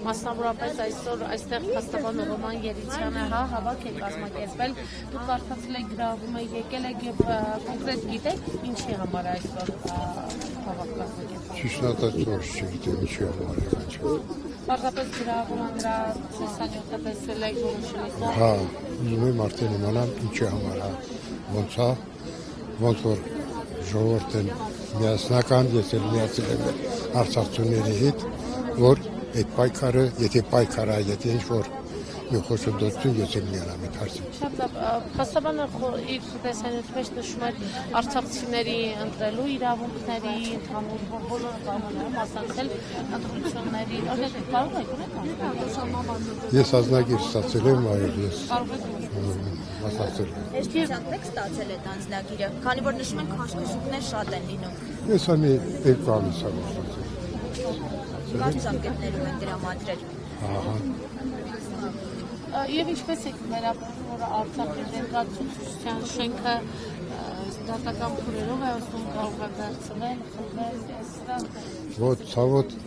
Մասնավորապես այսօր այստեղ փաստաբան Ռոման Երիցյանը հավաք է կազմակերպել, դուք կարծացել եք գրավում եք, եկել եք եւ կոնկրետ գիտեք ինչի համար այսօր հավաք կազմակերպել։ Ճիշտ ասած չգիտեմ ինչի համար է կանչել։ Պարզապես գրավում նրա տեսանյութը տեսել եք որոշել եք։ Հա, ուզում եմ արդեն իմանամ ինչի համար է։ Ոնց որ ժողովուրդն միասնական, ես էլ միացել եմ արցախցիների հետ, որ այդ պայքարը, եթե պայքարը, եթե ինչ-որ մի խոշորություն ես էլ միանամ այդ հարցին։ Շատ լավ, փաստաբանը իր տեսանյութի մեջ նշում էր արցախցիների ընտրելու իրավունքների, ընդհանուր բոլոր կանոնները մասնակցել ընտրությունների, օրինակ կարող եք ունենալ։ Ես ազնագիր ստացել եմ, այլ ես մասնակցել եմ։ Էջությամբ եք ստացել այդ անձնագիրը, քանի որ նշում են քաշքշուկներ շատ են լինում։ Ես ամի երկու ամիս եմ ստացել։ Կարճ ժամկետներում են դրամատրել։ Ահա։ Եվ ինչպես եք վերաբերվում, որ Արցախի ներկայացուցչության շենքը դատական փորերով է ուսում կարող է վերցնել, խլվել,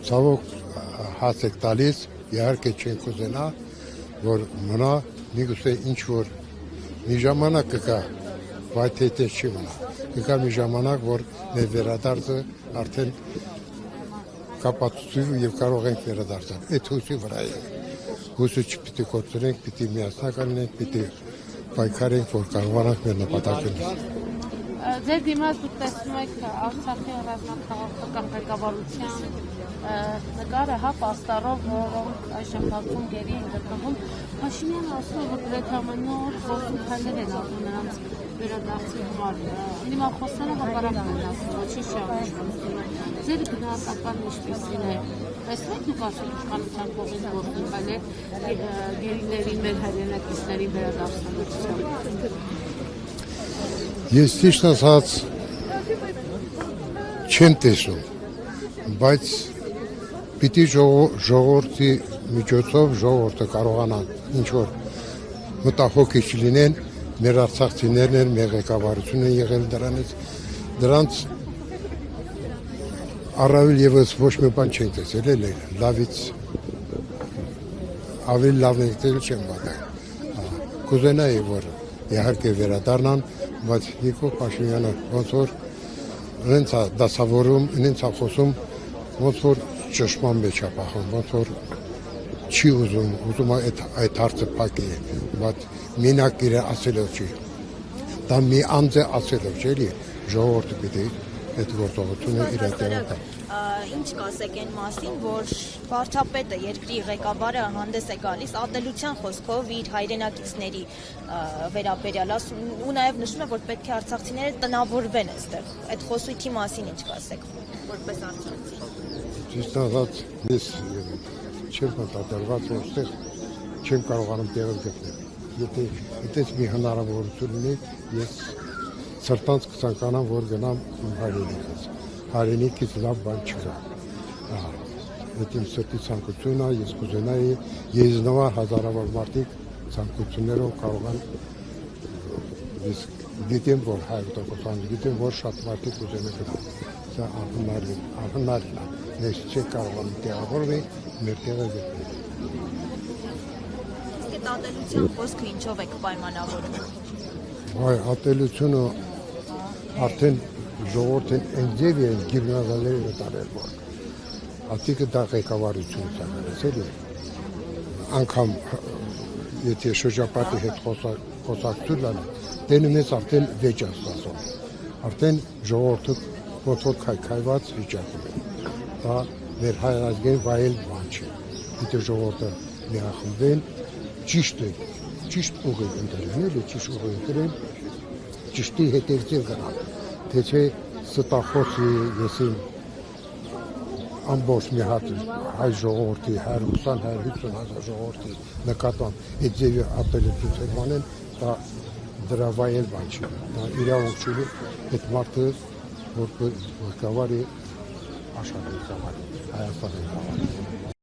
Ցավոք հաց եք տալիս, իհարկե չենք ուզենա, որ մնա միգուցե ինչ-որ մի ժամանակ կգա, բայց հետո չի մնա։ Կգա մի ժամանակ, որ մեր վերադարձը արդեն կապացուցվի եւ կարող ենք վերադարձնել։ Այդ հույսի վրա ենք։ Հույսը չպիտի կորցնենք, պիտի միասնական լինենք, պիտի պայքարենք, որ կարողանանք մեր նպատակը հասնել։ Ձեր դիմաց դուք տեսնում եք Արցախի ռազմաքաղաքական ղեկավարության նկարը, հա, պաստառով, որոնք այժմ բացում գերի են գտնվում։ Փաշինյանը ասում է, որ գրեթե ամեն օր գործընթացներ են անում նրանց վերադարձի համար։ Դիմախոսները հակառակն են ասում, ոչինչ չի։ Ձեր գնահատական ինչպիսին է։ Տեսնում եք դուք ասում իշխանության կողմից գործընկալ է գերիների մեր հայրենակիցների վերադարձնելու։ Ես ճիշտ ասած չեմ տեսնում, բայց պիտի ժողովրդի միջոցով ժողովուրդը կարողանա ինչ-որ մտահոգիչ լինեն, մեր արցախցիներն են, մեր ղեկավարությունն են եղել դրանց առավել եւս ոչ մի բան չեն տեսել, էլ լավից ավելի լավն եկել չեմ պատահել։ Կուզենայի, որ իհարկե վերադառնան, բայց Նիկոլ Փաշինյանը ոնց որ ինձ դասավորում, ինձ խոսում, ոնց որ ճշմարտ մեջ է պահում, ոնց որ չի ուզում այդ հարցը փակի, բայց մենակ իր ասելով չի։ Դա մի անձ է ասելով չէ՞ էլի, ժողովուրդը պիտի այդ գործողությունը իր տեղը տա։ Ինչ կասեք այն մասին, որ վարչապետը, երկրի ղեկավարը հանդես է գալիս ատելության խոսքով իր հայրենակիցների վերաբերյալ, ու նաև նշում է, որ պետք է արցախցիները տնավորվեն այստեղ։ Այդ խոսույթի մասին ինչ կասեք, որպես արցախցի։ Ճիշտ ասած, ես չեմ մտադրված, որ այստեղ չեմ կարողանում տեղը գտնել։ Եթե այդպես մի հնարավորություն ունի, ես սրտանց կցանկանամ, որ գնամ իմ հայրենիքից։ Հայրենիքից լավ բան չկա։ Այդ իմ սրտի ցանկությունն է, ես կուզենայի եզնվար հազարավոր մարդիկ ցանկություններով կարողան, ես գիտեմ, որ 100% գիտեմ, որ շատ մարդիկ կուզենան գնալ։ Սա անհնարին է։ Ես չեմ կարողանում տեղավորվել, մեր տեղը գտնել։ Իսկ այդ ատելության խոսքը ինչով եք պայմանավորում։ Այ ատելությունը արդեն ժողովրդին ընդձև են գիրնազալերը տարել որ ատիկը դա ղեկավարությունից է գնացել անգամ եթե շրջապատի հետ խոսակցություն լան տենում ես արդեն վեճ ասում արդեն ժողովուրդը ոնց որ քայքայված վիճակում է դա մեր հայրազգային վայել բան չէ դիտե ժողովուրդը միախմբեն ճիշտ ուղի ընտրել էլի ճիշտ ուղի ընտրել ճիշտի հետևձև գնալ թե չէ ստախոսի եսին ամբողջ մի հատ հայ ժողովրդի 120-150 հազար ժողովրդի նկատմամբ այդ ձևի ապելացիա բանեն դա դրա վայել բան չի դա իրավունք չի այդ մարդը որ ղեկավարի աշխարհի ղեկավարի Հայաստանի ղեկավարի